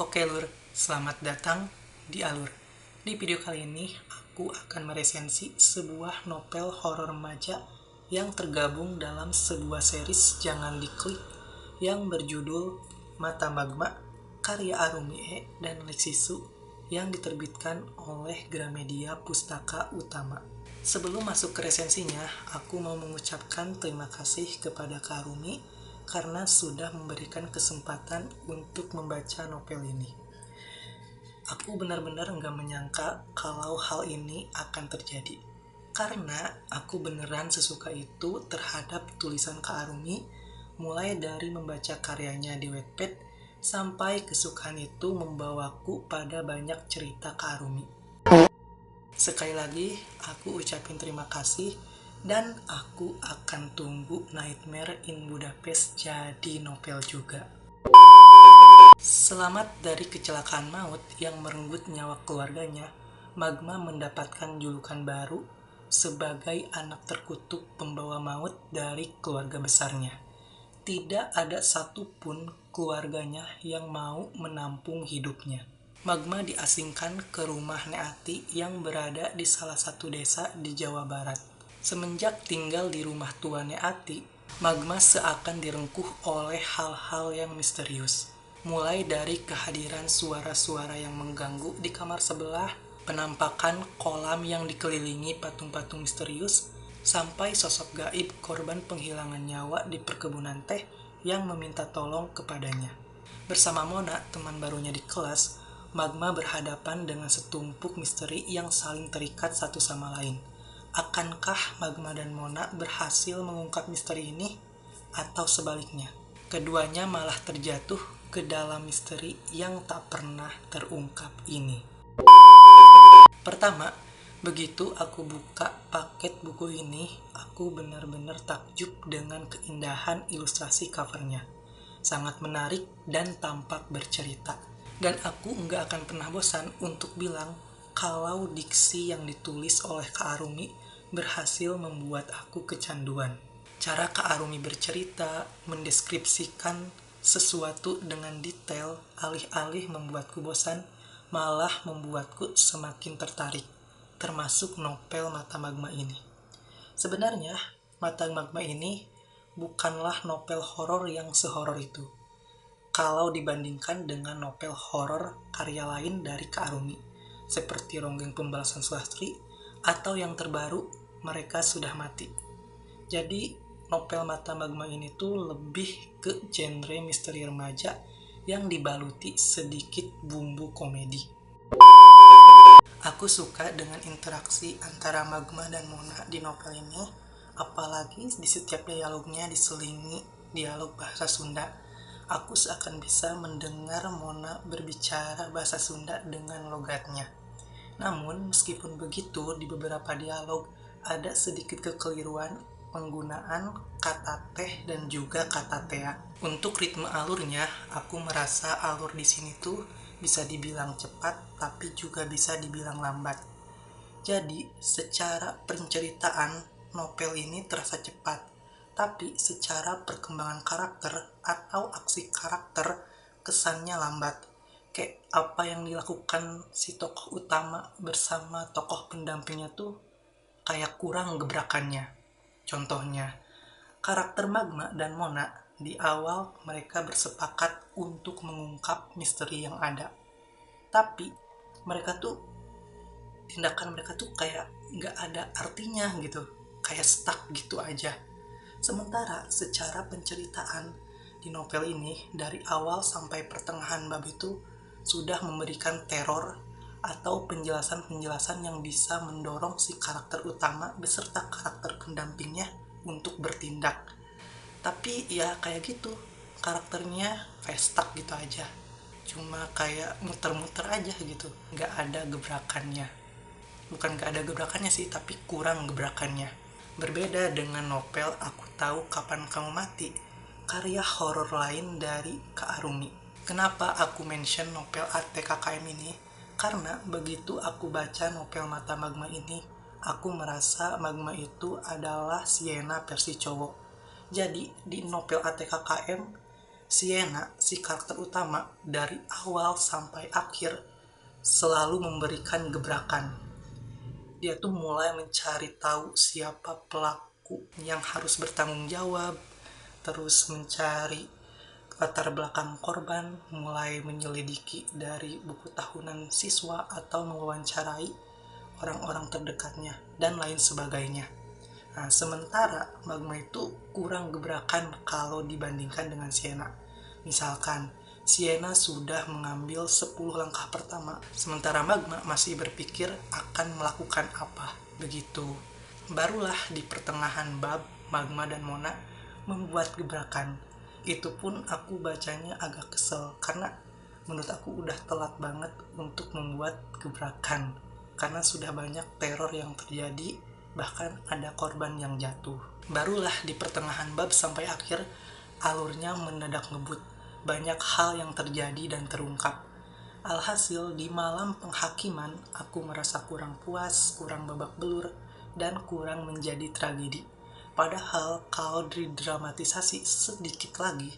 Oke Lur, selamat datang di Alur. Di video kali ini, aku akan meresensi sebuah novel horor remaja yang tergabung dalam sebuah series Jangan Diklik yang berjudul Mata Magma, karya Arumi E dan Lexisu yang diterbitkan oleh Gramedia Pustaka Utama. Sebelum masuk ke resensinya, aku mau mengucapkan terima kasih kepada Kak Arumi karena sudah memberikan kesempatan untuk membaca novel ini. Aku benar-benar nggak menyangka kalau hal ini akan terjadi. Karena aku beneran sesuka itu terhadap tulisan Kak Arumi, mulai dari membaca karyanya di Wattpad, sampai kesukaan itu membawaku pada banyak cerita Kak Arumi. Sekali lagi, aku ucapin terima kasih, dan aku akan tunggu Nightmare in Budapest jadi novel juga. Selamat dari kecelakaan maut yang merenggut nyawa keluarganya, Magma mendapatkan julukan baru sebagai anak terkutuk pembawa maut dari keluarga besarnya. Tidak ada satupun keluarganya yang mau menampung hidupnya. Magma diasingkan ke rumah Neati yang berada di salah satu desa di Jawa Barat. Semenjak tinggal di rumah tua Neati, Magma seakan direngkuh oleh hal-hal yang misterius. Mulai dari kehadiran suara-suara yang mengganggu di kamar sebelah, penampakan kolam yang dikelilingi patung-patung misterius, sampai sosok gaib korban penghilangan nyawa di perkebunan teh yang meminta tolong kepadanya. Bersama Mona, teman barunya di kelas, Magma berhadapan dengan setumpuk misteri yang saling terikat satu sama lain. Akankah Magma dan Mona berhasil mengungkap misteri ini? Atau sebaliknya, keduanya malah terjatuh ke dalam misteri yang tak pernah terungkap ini. Pertama, begitu aku buka paket buku ini, aku benar-benar takjub dengan keindahan ilustrasi covernya. Sangat menarik dan tampak bercerita. Dan aku nggak akan pernah bosan untuk bilang kalau diksi yang ditulis oleh Kak Arumi berhasil membuat aku kecanduan. Cara Kak Arumi bercerita, mendeskripsikan sesuatu dengan detail, alih-alih membuatku bosan, malah membuatku semakin tertarik, termasuk novel Mata Magma ini. Sebenarnya, Mata Magma ini bukanlah novel horor yang sehoror itu, kalau dibandingkan dengan novel horor karya lain dari Kak Arumi, seperti Ronggeng Pembalasan Sulastri, atau yang terbaru, Mereka Sudah Mati. Jadi, novel Mata Magma ini tuh lebih ke genre misteri remaja yang dibaluti sedikit bumbu komedi. Aku suka dengan interaksi antara Magma dan Mona di novel ini, apalagi di setiap dialognya diselingi dialog bahasa Sunda. Aku seakan bisa mendengar Mona berbicara bahasa Sunda dengan logatnya. Namun, meskipun begitu, di beberapa dialog ada sedikit kekeliruan penggunaan kata teh dan juga kata tea. Untuk ritme alurnya, aku merasa alur di sini tuh bisa dibilang cepat, tapi juga bisa dibilang lambat. Jadi, secara penceritaan, novel ini terasa cepat, tapi secara perkembangan karakter atau aksi karakter kesannya lambat. Kayak apa yang dilakukan si tokoh utama bersama tokoh pendampingnya tuh kayak kurang gebrakannya. Contohnya, karakter Magma dan Mona di awal mereka bersepakat untuk mengungkap misteri yang ada. Tapi tindakan mereka tuh kayak nggak ada artinya gitu, kayak stuck gitu aja. Sementara secara penceritaan di novel ini dari awal sampai pertengahan bab itu sudah memberikan teror atau penjelasan-penjelasan yang bisa mendorong si karakter utama beserta karakter pendampingnya untuk bertindak. Tapi ya kayak gitu, karakternya kayak stuck gitu aja, cuma kayak muter-muter aja gitu, nggak ada gebrakannya. Bukan nggak ada gebrakannya sih, tapi kurang gebrakannya. Berbeda dengan novel Aku Tahu Kapan Kamu Mati, karya horor lain dari Kak Arumi. Kenapa aku mention novel ATKKM ini? Karena begitu aku baca novel Mata Magma ini, aku merasa Magma itu adalah Sienna versi cowok. Jadi di novel ATKKM, Sienna, si karakter utama, dari awal sampai akhir selalu memberikan gebrakan. Dia tuh mulai mencari tahu siapa pelaku yang harus bertanggung jawab, terus mencari latar belakang korban, mulai menyelidiki dari buku tahunan siswa atau mewawancarai orang-orang terdekatnya, dan lain sebagainya. Nah, sementara Magma itu kurang gebrakan kalau dibandingkan dengan Sienna. Misalkan, Sienna sudah mengambil 10 langkah pertama, sementara Magma masih berpikir akan melakukan apa. Begitu. Barulah di pertengahan bab, Magma dan Mona membuat gebrakan. Itu pun aku bacanya agak kesel, karena menurut aku udah telat banget untuk membuat gebrakan. Karena sudah banyak teror yang terjadi, bahkan ada korban yang jatuh. Barulah di pertengahan bab sampai akhir, alurnya mendadak ngebut. Banyak hal yang terjadi dan terungkap. Alhasil, di malam penghakiman, aku merasa kurang puas, kurang babak belur, dan kurang menjadi tragedi. Padahal kalau didramatisasi sedikit lagi,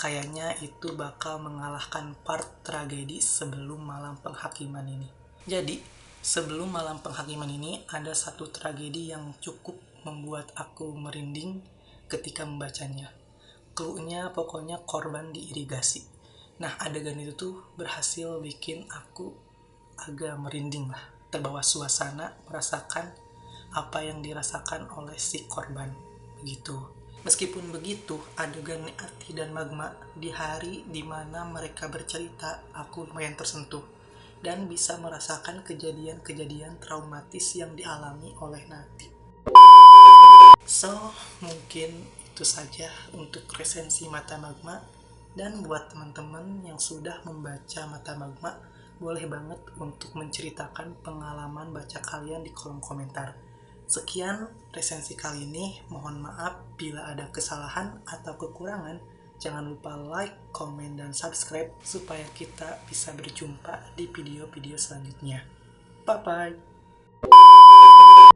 kayaknya itu bakal mengalahkan part tragedi sebelum malam penghakiman ini. Jadi, sebelum malam penghakiman ini, ada satu tragedi yang cukup membuat aku merinding ketika membacanya. Clue-nya pokoknya korban diirigasi. Nah, adegan itu tuh berhasil bikin aku agak merinding lah, terbawa suasana, merasakan apa yang dirasakan oleh si korban. Begitu. Meskipun begitu, adegan Arti dan Magma di hari dimana mereka bercerita, aku lumayan tersentuh dan bisa merasakan kejadian-kejadian traumatis yang dialami oleh Nati. So, mungkin itu saja untuk resensi Mata Magma. Dan buat teman-teman yang sudah membaca Mata Magma, boleh banget untuk menceritakan pengalaman baca kalian di kolom komentar. Sekian resensi kali ini, mohon maaf bila ada kesalahan atau kekurangan. Jangan lupa like, komen, dan subscribe supaya kita bisa berjumpa di video-video selanjutnya. Bye-bye!